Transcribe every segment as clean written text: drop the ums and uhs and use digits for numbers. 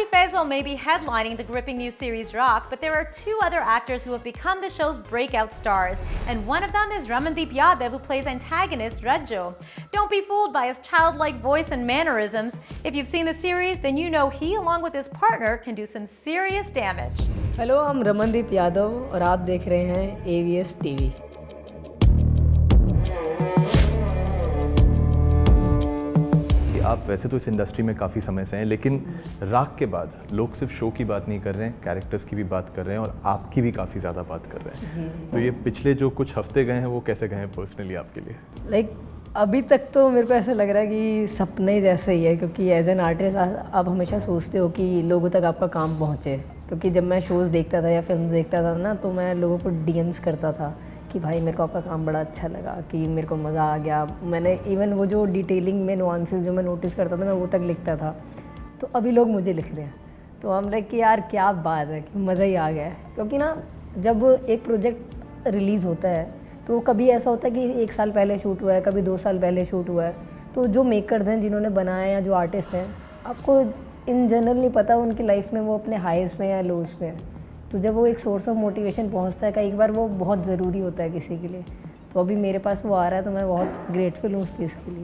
Ali Faisal may be headlining the gripping new series Rock, but there are two other actors who have become the show's breakout stars, and one of them is Ramandeep Yadav, who plays antagonist Rajjo. Don't be fooled by his childlike voice and mannerisms. If you've seen the series, then you know he, along with his partner, can do some serious damage. Hello, I'm Ramandeep Yadav और आप देख रहे हैं AVS TV। आप वैसे तो इस industry में काफ़ी समय से हैं, लेकिन राग के बाद लोग सिर्फ शो की बात नहीं कर रहे हैं, कैरेक्टर्स की भी बात कर रहे हैं और आपकी भी काफ़ी ज़्यादा बात कर रहे हैं। जी। तो ये पिछले जो कुछ हफ्ते गए हैं वो कैसे गए हैं पर्सनली आपके लिए? अभी तक तो मेरे को ऐसा लग रहा है कि सपने जैसे ही है, क्योंकि एज एन आर्टिस्ट आप हमेशा सोचते हो कि लोगों तक आपका काम पहुँचे। क्योंकि जब मैं शोज़ देखता था या फिल्म देखता था ना, तो मैं लोगों को DMs करता था कि भाई मेरे को आपका काम बड़ा अच्छा लगा, कि मेरे को मज़ा आ गया। मैंने इवन वो जो डिटेलिंग में नुआंसेस जो मैं नोटिस करता था, मैं वो तक लिखता था। तो अभी लोग मुझे लिख रहे हैं, तो हम लाइक कि यार क्या बात है, कि मज़ा ही आ गया है। क्योंकि ना जब एक प्रोजेक्ट रिलीज़ होता है तो कभी ऐसा होता है कि 1 साल पहले शूट हुआ है, कभी 2 साल पहले शूट हुआ है। तो जो मेकर्स हैं जिन्होंने बनाया या जो आर्टिस्ट हैं, आपको इन जनरल नहीं पता उनकी लाइफ में वो अपने हाईस में या लोज में है। तो जब वो एक सोर्स ऑफ मोटिवेशन पहुंचता है, कई बार वो बहुत ज़रूरी होता है किसी के लिए। तो अभी मेरे पास वो आ रहा है, तो मैं बहुत ग्रेटफुल हूँ उस चीज़ के लिए।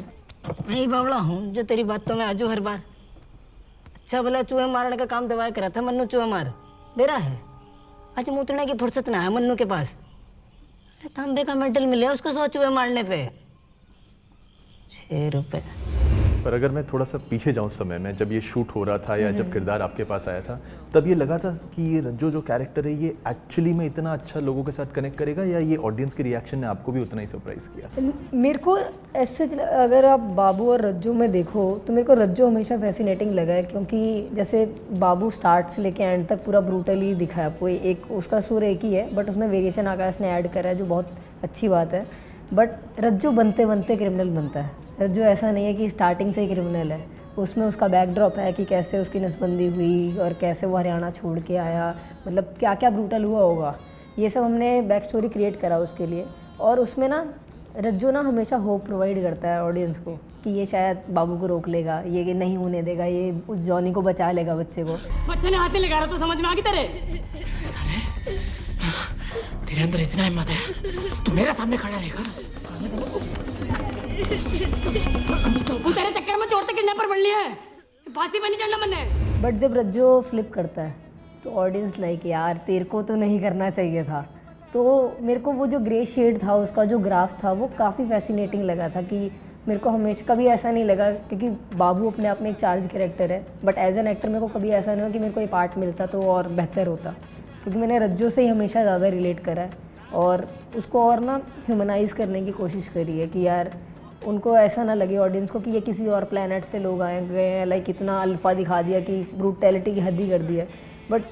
मैं ही बावड़ा हूँ जो तेरी बातों में आजू हर बार। अच्छा भला चूहे मारने का काम दवाया करा था, मन्नू चूहे मार बेरा है। आज मूतने की फुर्सत ना है मन्नू के पास। अरे तांबे का मेडल मिले उसको 100 चूहे मारने पे 6 रुपए। पर अगर मैं थोड़ा सा पीछे जाऊं समय में, जब ये शूट हो रहा था या जब किरदार आपके पास आया था, तब ये लगा था कि ये रज्जो जो कैरेक्टर है ये एक्चुअली में इतना अच्छा लोगों के साथ कनेक्ट करेगा, या ये ऑडियंस के रिएक्शन ने आपको भी उतना ही सरप्राइज किया? मेरे को ऐसे अगर आप बाबू और रज्जो में देखो तो मेरे को रज्जो हमेशा फैसिनेटिंग लगा है। क्योंकि जैसे बाबू स्टार्ट से लेके एंड तक पूरा ब्रूटली दिखा है आपको। एक उसका सुर एक ही है, बट उसमें वेरिएशन आकाश ने ऐड करा है, जो बहुत अच्छी बात है। बट रज्जो बनते बनते क्रिमिनल बनता है। रज्जो ऐसा नहीं है कि स्टार्टिंग से ही क्रिमिनल है। उसमें उसका बैकड्रॉप है कि कैसे उसकी नसबंदी हुई और कैसे वो हरियाणा छोड़ के आया, मतलब क्या क्या ब्रूटल हुआ होगा, ये सब हमने बैक स्टोरी क्रिएट करा उसके लिए। और उसमें ना रज्जो ना हमेशा होप प्रोवाइड करता है ऑडियंस को कि ये शायद बाबू को रोक लेगा, ये नहीं होने देगा, ये उस जॉनी को बचा लेगा, बच्चे को। बच्चे ने हाथ नहीं लगा रहा तो समझ में आ गई तेरे? तेरे अंदर इतना हिम्मत है, तू मेरे सामने खड़ा रहेगा? तू तेरे चक्कर में चोर से किडनैपर बन लिया है, फांसी पे नहीं चढ़ना मैंने। बट जब रज्जो फ्लिप करता है तो ऑडियंस लाइक यार तेरे को तो नहीं करना चाहिए था। तो मेरे को वो जो ग्रे शेड था, उसका जो ग्राफ था, वो काफ़ी फैसिनेटिंग लगा था। कि मेरे को हमेशा कभी ऐसा नहीं लगा, क्योंकि बाबू अपने आप में एक चार्ज कैरेक्टर है, बट एज एन एक्टर मेरे को कभी ऐसा नहीं हुआ कि मेरे को ये पार्ट मिलता तो और बेहतर होता। क्योंकि मैंने रज्जो से ही हमेशा ज़्यादा रिलेट करा है और उसको और ना ह्यूमनाइज करने की कोशिश करी है, कि यार उनको ऐसा ना लगे ऑडियंस को कि ये किसी और प्लेनेट से लोग आए गए हैं, लाइक इतना अल्फा दिखा दिया कि ब्रूटैलिटी की हद ही कर दी है। बट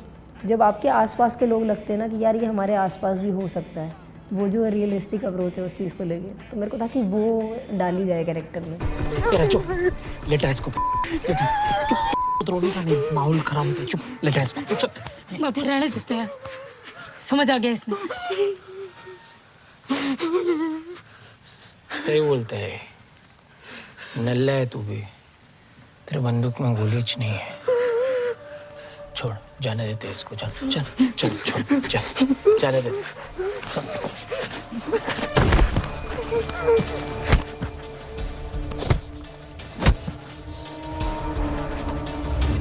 जब आपके आसपास के लोग लगते हैं ना कि यार ये हमारे आसपास भी हो सकता है, वो जो रियलिस्टिक अप्रोच है उस चीज़ को लेके, तो मेरे को था कि वो डाली जाए कैरेक्टर में। चुप लेटा इसको, माहौल खराब होता है, चुप लेटा इसको, चुप। मैं फिर रहने देते हैं, समझ आ गया इसमें। सही बोलते है, नल्ला है तू भी, तेरे बंदूक में गोलीच नहीं है। छोड़, जाने देते इसको, चल चल चल छोड़, चल जाने दे।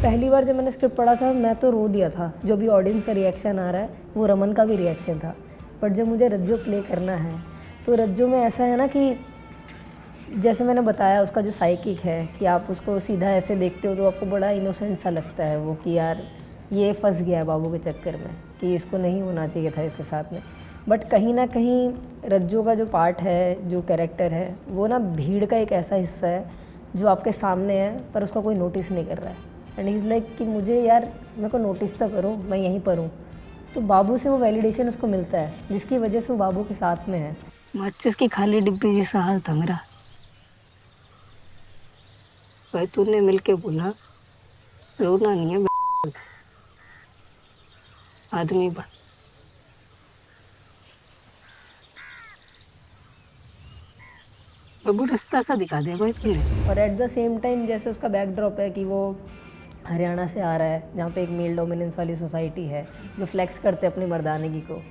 पहली बार जब मैंने स्क्रिप्ट पढ़ा था, मैं तो रो दिया था। जो भी ऑडियंस का रिएक्शन आ रहा है वो रमन का भी रिएक्शन था। बट जब मुझे रज्जो प्ले करना है, तो रज्जो में ऐसा है ना कि जैसे मैंने बताया, उसका जो साइकिक है कि आप उसको सीधा ऐसे देखते हो तो आपको बड़ा इनोसेंट सा लगता है वो, कि यार ये फंस गया है बाबू के चक्कर में, कि इसको नहीं होना चाहिए था इसके साथ में। बट कहीं ना कहीं रज्जो का जो पार्ट है, जो कैरेक्टर है, वो ना भीड़ का एक ऐसा हिस्सा है जो आपके सामने है पर उसका कोई नोटिस नहीं कर रहा है। एंड इज़ लाइक कि मुझे यार, मेरे को नोटिस तो करो, मैं यहीं पर हूँ। तो बाबू से वो वैलिडेशन उसको मिलता है, जिसकी वजह से वो बाबू के साथ में है। माचिस की खाली डिब्बी जैसा हाल था मेरा। भाई तूने मिलके बोला रोना नहीं है, आदमी बन। बाबू रास्ता सा दिखा दिया भाई तूने। और एट द सेम टाइम जैसे उसका बैकड्रॉप है कि वो हरियाणा से आ रहा है, जहाँ पे एक मेल डोमिनेंस वाली सोसाइटी है, जो फ्लेक्स करते हैं अपनी मर्दानगी को,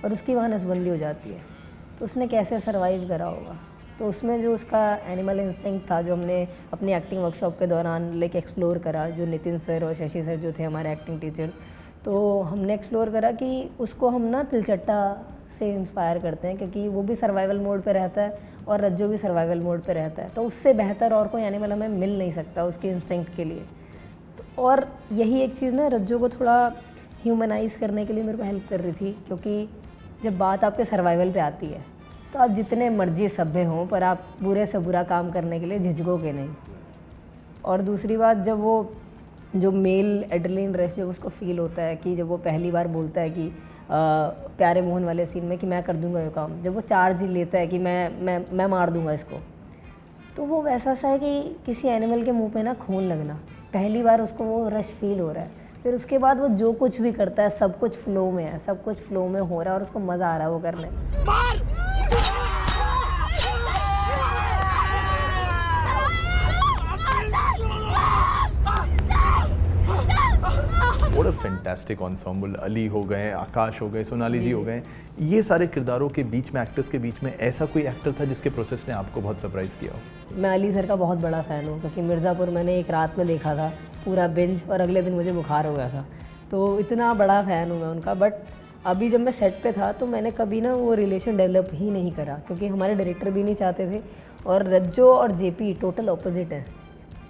और उसकी वहाँ नसबंदी हो जाती है, तो उसने कैसे सर्वाइव करा होगा। तो उसमें जो उसका एनिमल इंस्टिंक्ट था, जो हमने अपनी एक्टिंग वर्कशॉप के दौरान लाइक एक्सप्लोर करा, जो नितिन सर और शशि सर जो थे हमारे एक्टिंग टीचर, तो हमने एक्सप्लोर करा कि उसको हम ना तिलचट्टा से इंस्पायर करते हैं, क्योंकि वो भी सर्वाइवल मोड पे रहता है और रज्जो भी सर्वाइवल मोड पे रहता है। तो उससे बेहतर और कोई एनिमल हमें मिल नहीं सकता उसके इंस्टिंक्ट के लिए। तो और यही एक चीज़ ना रज्जो को थोड़ा ह्यूमनाइज करने के लिए मेरे को हेल्प कर रही थी, क्योंकि जब बात आपके सर्वाइवल पे आती है तो आप जितने मर्जी सभ्य हों, पर आप बुरे से बुरा काम करने के लिए झिझकोगे नहीं। और दूसरी बात, जब वो जो मेल एड्रेनलिन रश जब उसको फील होता है कि जब वो पहली बार बोलता है कि प्यारे मोहन वाले सीन में कि मैं कर दूंगा ये काम, जब वो चार्ज लेता है कि मैं मार दूंगा इसको, तो वो वैसा सा है कि किसी एनिमल के मुंह पे ना खून लगना। पहली बार उसको वो रश फील हो रहा है, फिर उसके बाद वो जो कुछ भी करता है सब कुछ फ्लो में है, सब कुछ फ्लो में हो रहा है और उसको मज़ा आ रहा है वो करने में। What a fantastic ensemble। Ali हो गए, आकाश हो गए, सोनाली जी हो गए, ये सारे किरदारों के बीच में, एक्टर्स के बीच में ऐसा कोई एक्टर था जिसके प्रोसेस ने आपको बहुत सरप्राइज़ किया हो? मैं अली सर का बहुत बड़ा फ़ैन हूँ, क्योंकि मिर्ज़ापुर मैंने एक रात में देखा था पूरा बिंज, और अगले दिन मुझे बुखार हो गया था, तो इतना बड़ा फ़ैन हूँ मैं उनका। बट अभी जब मैं सेट पे था तो मैंने कभी ना वो रिलेशन डेवलप ही नहीं करा, क्योंकि हमारे डायरेक्टर भी नहीं चाहते थे, और रज्जो और जेपी टोटल ऑपोजिट है।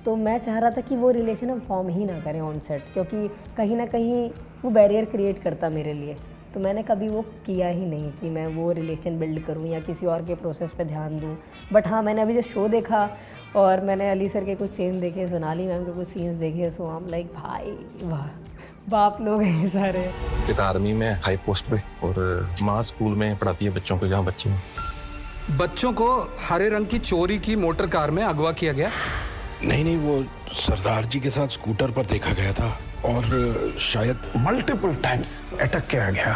तो मैं चाह रहा था कि वो रिलेशन हम फॉर्म ही ना करें ऑन सेट, क्योंकि कहीं ना कहीं वो बैरियर क्रिएट करता मेरे लिए। तो मैंने कभी वो किया ही नहीं कि मैं वो रिलेशन बिल्ड करूं या किसी और के प्रोसेस पे ध्यान दूं। बट हाँ, मैंने अभी जो शो देखा और मैंने अली सर के कुछ सीन्स देखे, सोनाली मैम के कुछ सीन्स देखे, सो आई एम लाइक भाई वाह, बाप लोग हैं सारे। पिता आर्मी में हाई पोस्ट पे और माँ स्कूल में पढ़ाती है बच्चों को, जहाँ बच्चों को हरे रंग की चोरी की मोटर कार में अगवा किया गया। नहीं, वो सरदार जी के साथ स्कूटर पर देखा गया था और शायद मल्टीपल टाइम्स अटैक किया गया।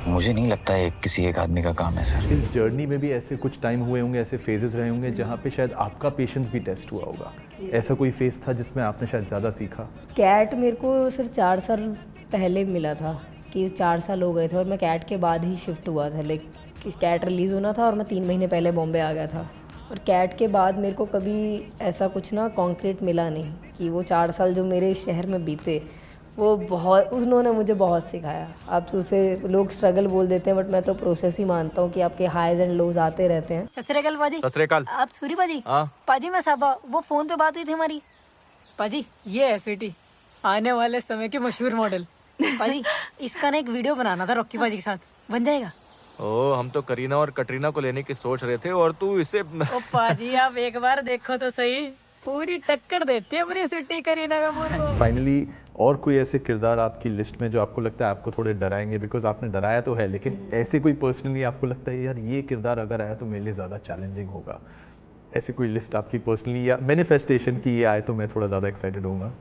मुझे नहीं लगता है किसी एक आदमी का काम है सर। इस जर्नी में भी ऐसे कुछ टाइम हुए होंगे, ऐसे फेजेस रहे होंगे जहाँ पे शायद आपका पेशेंस भी टेस्ट हुआ होगा। ऐसा कोई फेज था जिसमें आपने शायद ज़्यादा सीखा? कैट मेरे को सर 4 साल पहले मिला था, कि 4 साल हो गए थे और मैं कैट के बाद ही शिफ्ट हुआ था। लाइक कैट रिलीज़ होना था और मैं 3 महीने पहले बॉम्बे आ गया था, और कैट के बाद मेरे को कभी ऐसा कुछ ना कॉन्क्रीट मिला नहीं कि वो 4 साल जो मेरे शहर में बीते वो बहुत, उन्होंने मुझे बहुत सिखाया। आप उसे लोग स्ट्रगल बोल देते हैं, बट मैं तो प्रोसेस ही मानता हूँ कि आपके हाईज एंड लोज आते रहते हैं। सत श्री अकाल पाजी। सत श्री अकाल। आप सूरी पाजी? हाँ पाजी मैं साबा, वो फोन पे बात हुई थी हमारी। पाजी ये है स्वीटी, आने वाले समय के मशहूर मॉडल। पाजी इसका ना एक वीडियो बनाना था रॉकी पाजी के साथ, बन जाएगा? ओ, हम तो करीना और कटरीना को लेने की सोच रहे थे और तू इसे। ओ पाजी आप एक बार देखो तो सही, पूरी टक्कर देती है अपनी स्वीटी करीना कपूर को। फाइनली और कोई ऐसे किरदार आपकी लिस्ट में जो आपको लगता है आपको थोड़े डराएंगे? बिकॉज आपने डराया तो है, लेकिन ऐसे कोई पर्सनली आपको लगता है यार ये किरदार अगर आया तो मेरे लिए ज़्यादा चैलेंजिंग होगा, ऐसी कोई लिस्ट आपकी पर्सनली या मैनिफेस्टेशन की ये आए तो मैं थोड़ा ज़्यादा एक्साइटेड होऊंगा?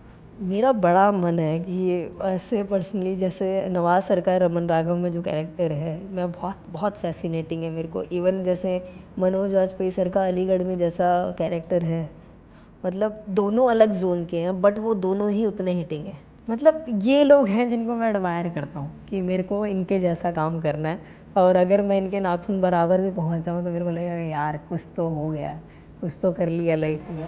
मेरा बड़ा मन है कि ये ऐसे पर्सनली, जैसे नवाज सर का रमन राघव में जो कैरेक्टर है, मैं बहुत फैसिनेटिंग है मेरे को। इवन जैसे मनोज वाजपेयी सर का अलीगढ़ में जैसा कैरेक्टर है, मतलब दोनों अलग जोन के हैं बट वो दोनों ही उतने हिटिंग हैं। मतलब ये लोग हैं जिनको मैं एडमायर करता हूँ कि मेरे को इनके जैसा काम करना है, और अगर मैं इनके नाखून बराबर भी पहुँच जाऊँ तो मेरे को लगेगा यार कुछ तो हो गया, कुछ तो कर लिया लाइफ में।